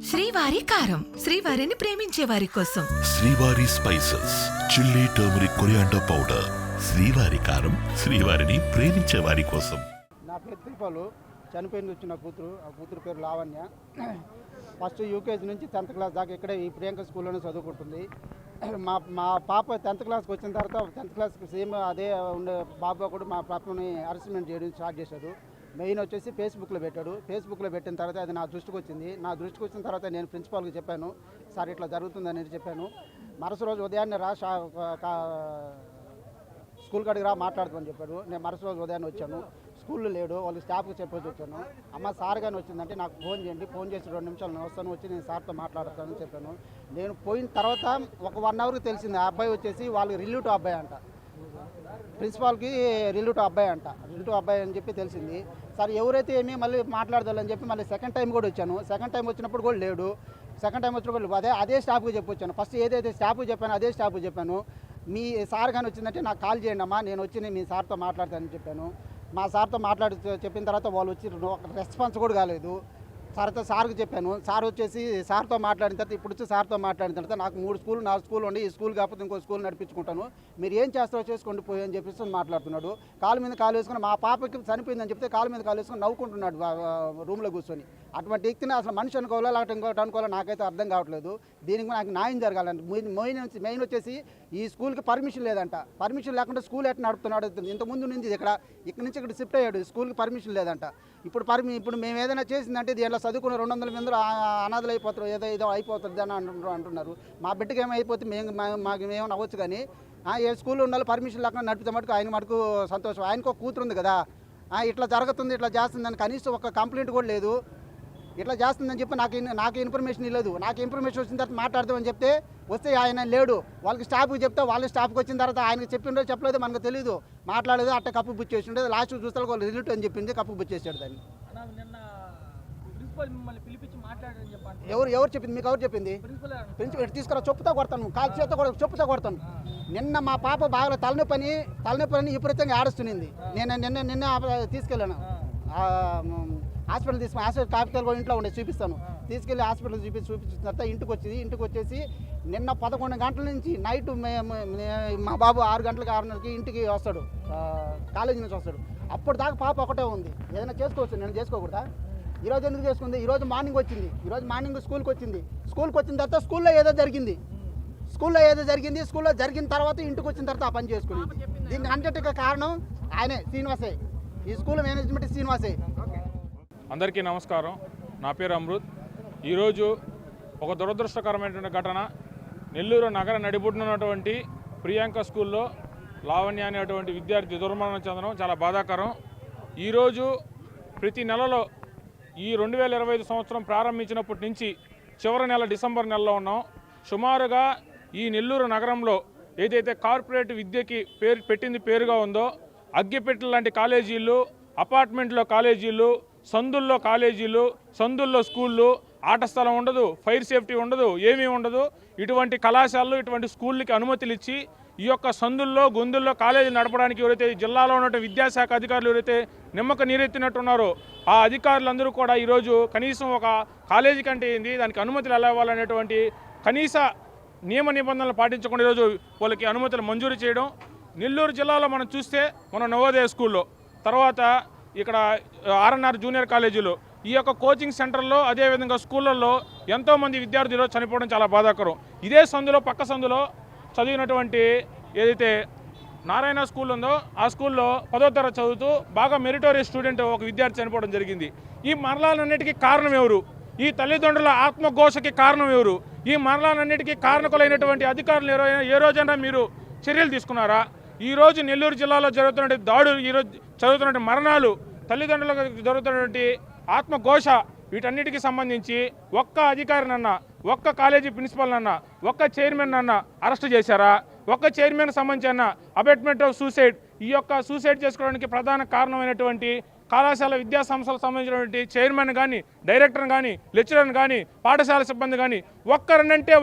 శ్రీవారి కారం, శ్రీవారిని ప్రేమించే వారి కోసం. శ్రీవారి spices, chilli, turmeric, coriander powder. శ్రీవారి కారం, శ్రీవారిని ప్రేమించే వారి కోసం. నా పేరు తిరుపాలు. చనిపోయింది వచ్చిన కూతురు. ఆ కూతురు పేరు లావణ్య. ఫస్ట్ యూకేజీ నుంచి 10th క్లాస్ దాకా ఇక్కడే ఈ ప్రియాంక స్కూల్లోనే చదువుకుంటుంది. మా పాప 10th క్లాస్కి వచ్చిన తర్వాత 10th క్లాస్కి సేమ్ అదే ఉండే బాబు కూడా మా పాపని హరాస్మెంట్ చేయడం స్టార్ట్ చేశాడు. మెయిన్ వచ్చేసి ఫేస్బుక్లో పెట్టాడు. ఫేస్బుక్లో పెట్టిన తర్వాత అది నా దృష్టికి వచ్చింది. నా దృష్టికి వచ్చిన తర్వాత నేను ప్రిన్సిపాల్కి చెప్పాను, సార్ ఇట్లా జరుగుతుందని చెప్పాను. మరుసటి రోజు ఉదయాన్నే స్కూల్ కాడికి రా మాట్లాడుతామని చెప్పాడు. నేను మరుసటి రోజు ఉదయాన్నే వచ్చాను. స్కూల్లో లేడు, వాళ్ళు స్టాఫ్కి చెప్పేసి వచ్చాను. అమ్మ సార్ కానీ వచ్చిందంటే నాకు ఫోన్ చేయండి, ఫోన్ చేసి 2 నిమిషాలు నేను వస్తాను, వచ్చి నేను సార్తో మాట్లాడతానని చెప్పాను. నేను పోయిన తర్వాత ఒక 1 అవర్కి తెలిసింది ఆ అబ్బాయి వచ్చేసి వాళ్ళకి రిలేటివ్ అబ్బాయి అంట, ప్రిన్సిపాల్కి రిలేటివ్ అబ్బాయి అంట, రిలేటివ్ అబ్బాయి అని చెప్పి తెలిసింది. సార్ ఎవరైతే ఏమీ మళ్ళీ మాట్లాడదాలని చెప్పి మళ్ళీ సెకండ్ టైం కూడా వచ్చాను. సెకండ్ టైం వచ్చినప్పుడు కూడా లేడు. సెకండ్ టైం వచ్చినప్పుడు అదే స్టాఫ్కి చెప్పొచ్చాను. ఫస్ట్ ఏదైతే స్టాఫ్కి చెప్పాను అదే స్టాఫ్కి చెప్పాను. మీ సార్ కానీ వచ్చిందంటే నాకు కాల్ చేయండి అమ్మా, నేను వచ్చి మీ సార్తో మాట్లాడతానని చెప్పాను. మా సార్తో చెప్పిన తర్వాత వాళ్ళు వచ్చి రెస్పాన్స్ కూడా కాలేదు. సార్కి చెప్పాను. సార్ వచ్చేసి సార్తో మాట్లాడిన తర్వాత ఇప్పుడు వచ్చి సార్తో మాట్లాడిన తర్వాత నాకు 3 స్కూల్ 4 స్కూల్ ఉండి, ఈ స్కూల్ కాకపోతే ఇంకో స్కూల్ నడిపించుకుంటాను, మీరు ఏం చేస్తారో చేసుకోండి పోయి అని చెప్పేసి మాట్లాడుతున్నాడు. కాలు మీద కాలు వేసుకుని మా పాపకి చనిపోయిందని చెప్తే కాలు మీద కాలు వేసుకుని నవ్వుకుంటున్నాడు రూమ్లో కూర్చొని. అటువంటి వ్యక్తిని అసలు మనిషి అనుకోవాలా లేకపోతే ఇంకోటి అనుకోవాలో నాకైతే అర్థం కావట్లేదు. దీనికి నాకు న్యాయం జరగాలంటే మెయిన్ వచ్చేసి ఈ స్కూల్కి పర్మిషన్ లేదంట. పర్మిషన్ లేకుండా స్కూల్ ఎట్లా నడుపుతున్నాడు. ఇంతకుముందు నుంచి ఇక్కడ నుంచి షిఫ్ట్ అయ్యాడు. స్కూల్కి పర్మిషన్ లేదంట. ఇప్పుడు మేము ఏదైనా చేసిందంటే దీంట్లో చదువుకున్న 200 మంది అనాథలు అయిపోతారు, ఏదో అయిపోతుంది అని అంటున్నారు. మా బిడ్డకి ఏమైపోతే మాకు ఏమైనా అవ్వచ్చు, కానీ ఏ స్కూల్లో ఉండాలి పర్మిషన్ లేకుండా నడిపితే మటుకు ఆయన మటుకు సంతోషం. ఆయనకు కూతురు ఉంది కదా, ఇట్లా జరుగుతుంది ఇట్లా చేస్తుందని కనీసం ఒక కంప్లైంట్ కూడా లేదు. ఇట్లా చేస్తుందని చెప్పి నాకు ఇన్ఫర్మేషన్ లేదు. నాకు ఇన్ఫర్మేషన్ వచ్చిన తర్వాత మాట్లాడదామని చెప్తే వస్తే ఆయన లేడు. వాళ్ళకి స్టాఫ్కి చెప్తే వాళ్ళు స్టాఫ్కి వచ్చిన తర్వాత ఆయనకి చెప్పిండో చెప్పలేదు మనకు తెలియదు. మాట్లాడలేదు, అట్ట కప్పు బుచ్చేసి ఉండేది. లాస్ట్ చూస్తే వాళ్ళు రిలేటివ్ అని చెప్పింది, కప్పు బుచ్చేసాడు దాన్ని. ఎవరు చెప్పింది మీకు? ఎవరు చెప్పింది? ప్రిన్సిపల్ తీసుకురా, చెప్పుతా కొడతాను, కాలు చేత కూడా చెప్పుతా కొడతాను. నిన్న మా పాప బాగా తలనొప్పని విపరీతంగా ఆడుస్తుంది. నిన్న తీసుకెళ్ళాను హాస్పిటల్ కాపిటల్ కూడా ఇంట్లో ఉండే చూపిస్తాను. తీసుకెళ్ళి హాస్పిటల్ చూపించిన తర్వాత ఇంటికి వచ్చేసి నిన్న 11 గంటల నుంచి నైట్ మా బాబు 6 గంటలకి 6:30కి ఇంటికి వస్తాడు, కాలేజీ నుంచి వస్తాడు. అప్పుడు దాకా పాప ఒకటే ఉంది. ఏదైనా చేసుకోవచ్చు, నేను చేసుకోకూడదా? ఈరోజు ఎందుకు చేసుకుంది? ఈరోజు మార్నింగ్ వచ్చింది. ఈరోజు మార్నింగ్ స్కూల్కి వచ్చింది. స్కూల్కి వచ్చిన తర్వాత స్కూల్లో ఏదో జరిగింది. స్కూల్లో జరిగిన తర్వాత ఇంటికి వచ్చిన తర్వాత ఆ పని చేసుకుంది. దీనికి అంతటికి కారణం ఆయనే, శ్రీనివాసే. ఈ స్కూల్ మేనేజ్మెంట్ శ్రీనివాసే. అందరికీ నమస్కారం. నా పేరు అమృత్. ఈరోజు ఒక దురదృష్టకరమైనటువంటి ఘటన. నెల్లూరు నగర నడిబొడ్డునటువంటి ప్రియాంక స్కూల్లో లావణ్య అనేటువంటి విద్యార్థి దుర్మరణం చెందడం చాలా బాధాకరం. ఈరోజు ప్రతి నెలలో ఈ 2025 సంవత్సరం ప్రారంభించినప్పటి నుంచి చివరి నెల డిసెంబర్ నెలలో ఉన్నాం. సుమారుగా ఈ నెల్లూరు నగరంలో ఏదైతే కార్పొరేట్ విద్యకి పేరుగా ఉందో, అగ్గిపెట్టెల లాంటి కాలేజీలు, అపార్ట్మెంట్లో కాలేజీలు, సందుల్లో కాలేజీలు, సందుల్లో స్కూళ్ళు, ఆట స్థలం ఉండదు, ఫైర్ సేఫ్టీ ఉండదు, ఏమీ ఉండదు. ఇటువంటి కళాశాలలు, ఇటువంటి స్కూళ్ళకి అనుమతులు ఇచ్చి ఈ యొక్క సందుల్లో గొంతుల్లో కాలేజీ నడపడానికి ఎవరైతే జిల్లాలో ఉన్న విద్యాశాఖ అధికారులు ఎవరైతే నిమ్మక నీరెత్తినట్టున్నారో ఆ అధికారులందరూ కూడా ఈరోజు కనీసం ఒక కాలేజీ కంటే ఏంది, దానికి అనుమతులు ఎలా ఇవ్వాలనేటువంటి కనీస నియమ నిబంధనలు పాటించకుండా ఈరోజు వాళ్ళకి అనుమతులు మంజూరు చేయడం. నెల్లూరు జిల్లాలో మనం చూస్తే మన నవోదయ స్కూల్లో, తర్వాత ఇక్కడ ఆర్ఎన్ఆర్ జూనియర్ కాలేజీలో, ఈ యొక్క కోచింగ్ సెంటర్లో, అదేవిధంగా స్కూళ్ళల్లో ఎంతోమంది విద్యార్థులు చనిపోవడం చాలా బాధాకరం. ఇదే పక్క సందులో చదివినటువంటి ఏదైతే నారాయణ స్కూల్ ఉందో ఆ స్కూల్లో 10వ తరగతి చదువుతూ బాగా మెరిటోరియస్ స్టూడెంట్ ఒక విద్యార్థి చనిపోవడం జరిగింది. ఈ మరణాలన్నిటికీ కారణం ఎవరు? ఈ తల్లిదండ్రుల ఆత్మఘోషకి కారణం ఎవరు? ఈ మరణాలన్నిటికీ కారణకులైనటువంటి అధికారులు ఏ రోజైనా మీరు చర్యలు తీసుకున్నారా? ఈరోజు నెల్లూరు జిల్లాలో జరుగుతున్న దాడులు, ఈరోజు జరుగుతున్న మరణాలు, తల్లిదండ్రులకు జరుగుతున్నటువంటి ఆత్మఘోష, వీటన్నిటికీ సంబంధించి ఒక్క అధికారినన్నా, ఒక్క కాలేజీ ప్రిన్సిపల్నన్నా, ఒక్క చైర్మన్ అన్నా అరెస్ట్ చేశారా? ఒక్క చైర్మన్ సంబంధించిన అబెట్మెంట్ ఆఫ్ సూసైడ్, ఈ యొక్క సూసైడ్ చేసుకోవడానికి ప్రధాన కారణమైనటువంటి కళాశాల విద్యా సంస్థలకు సంబంధించినటువంటి చైర్మన్ కానీ, డైరెక్టర్ కానీ, లెక్చరర్ కానీ, పాఠశాల సిబ్బంది కానీ ఒక్కరినంటే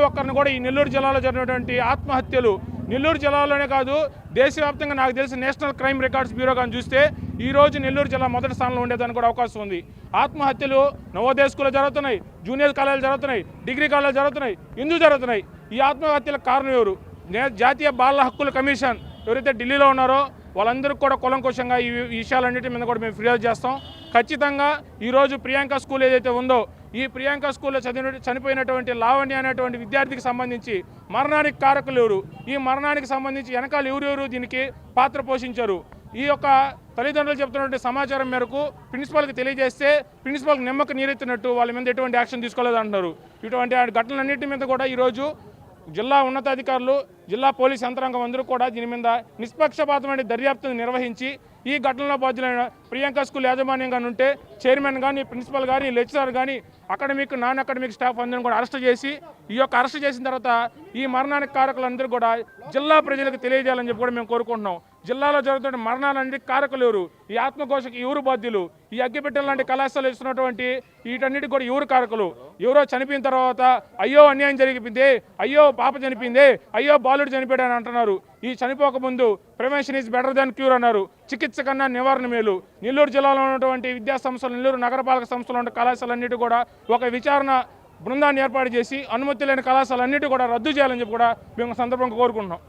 ఒక్కరిని కూడా ఈ నెల్లూరు జిల్లాలో జరిగినటువంటి ఆత్మహత్యలు నెల్లూరు జిల్లాలోనే కాదు దేశవ్యాప్తంగా నాకు తెలిసి నేషనల్ క్రైమ్ రికార్డ్స్ బ్యూరో కానీ చూస్తే ఈరోజు నెల్లూరు జిల్లా మొదటి స్థానంలో ఉండేదానికి కూడా అవకాశం ఉంది. ఆత్మహత్యలు నవోదయ స్కూల్లో జరుగుతున్నాయి, జూనియర్ కాలేజీలు జరుగుతున్నాయి, డిగ్రీ కాలేజీలు జరుగుతున్నాయి, ఎందుకు జరుగుతున్నాయి? ఈ ఆత్మహత్యలకు కారణం ఎవరు? జాతీయ బాల హక్కుల కమిషన్ ఎవరైతే ఢిల్లీలో ఉన్నారో వాళ్ళందరికీ కూడా కూలంకషంగా ఈ విషయాలన్నిటి మీద కూడా మేము ఫిర్యాదు చేస్తాం. ఖచ్చితంగా ఈరోజు ప్రియాంక స్కూల్ ఏదైతే ఉందో ఈ ప్రియాంక స్కూల్లో చనిపోయినటువంటి లావణ్య అనేటువంటి విద్యార్థికి సంబంధించి మరణానికి కారకులు ఎవరు? ఈ మరణానికి సంబంధించి వెనకాల ఎవరెవరు దీనికి పాత్ర పోషించారు? ఈ యొక్క తల్లిదండ్రులు చెప్తున్నటువంటి సమాచారం మేరకు ప్రిన్సిపాల్కి తెలియజేస్తే ప్రిన్సిపాల్కి నిమ్మక నీరెత్తినట్టు వాళ్ళ మీద ఎటువంటి యాక్షన్ తీసుకోలేదంటున్నారు. ఇటువంటి ఘటనలన్నింటి మీద కూడా ఈరోజు జిల్లా ఉన్నతాధికారులు, జిల్లా పోలీస్ యంత్రాంగం అందరూ కూడా దీని మీద నిష్పక్షపాతమైన దర్యాప్తును నిర్వహించి ఈ ఘటనలో బాధ్యులైన ప్రియాంక స్కూల్ యాజమాన్యంగా ఉంటే చైర్మన్ కానీ, ప్రిన్సిపల్ కానీ, లెక్చరర్ కానీ, అకాడమిక్, నాన్ అకాడమిక్ స్టాఫ్ అందరిని కూడా అరెస్ట్ చేసి ఈ యొక్క అరెస్ట్ చేసిన తర్వాత ఈ మరణానికి కారకులందరూ కూడా జిల్లా ప్రజలకు తెలియజేయాలని చెప్పి కూడా మేము కోరుకుంటున్నాం. జిల్లాలో జరుగుతున్న మరణాలన్నింటికి కారకులు ఎవరు? ఈ ఆత్మఘోషకి ఎవరు బాధ్యులు? ఈ అగ్గిపెట్టెల లాంటి కళాశాలలు ఇస్తున్నటువంటి వీటన్నిటికి కూడా ఎవరు కారకులు? ఎవరో చనిపోయిన తర్వాత అయ్యో అన్యాయం జరిగిపోయింది, అయ్యో పాప చనిపోయింది, అయ్యో బాలుడు చనిపోయాడు అని అంటున్నారు. ఈ చనిపోకముందు prevention is better than cure అన్నారు. చికిత్స కన్నా నివారణ మేలు. నెల్లూరు జిల్లాలో ఉన్నటువంటి విద్యా సంస్థలు, నెల్లూరు నగరపాలక సంస్థలు ఉన్న కళాశాలన్నిటి కూడా ఒక విచారణ బృందాన్ని ఏర్పాటు చేసి అనుమతి లేని కళాశాలన్నిటి కూడా రద్దు చేయాలని చెప్పి కూడా మేము సందర్భంగా కోరుకుంటున్నాం.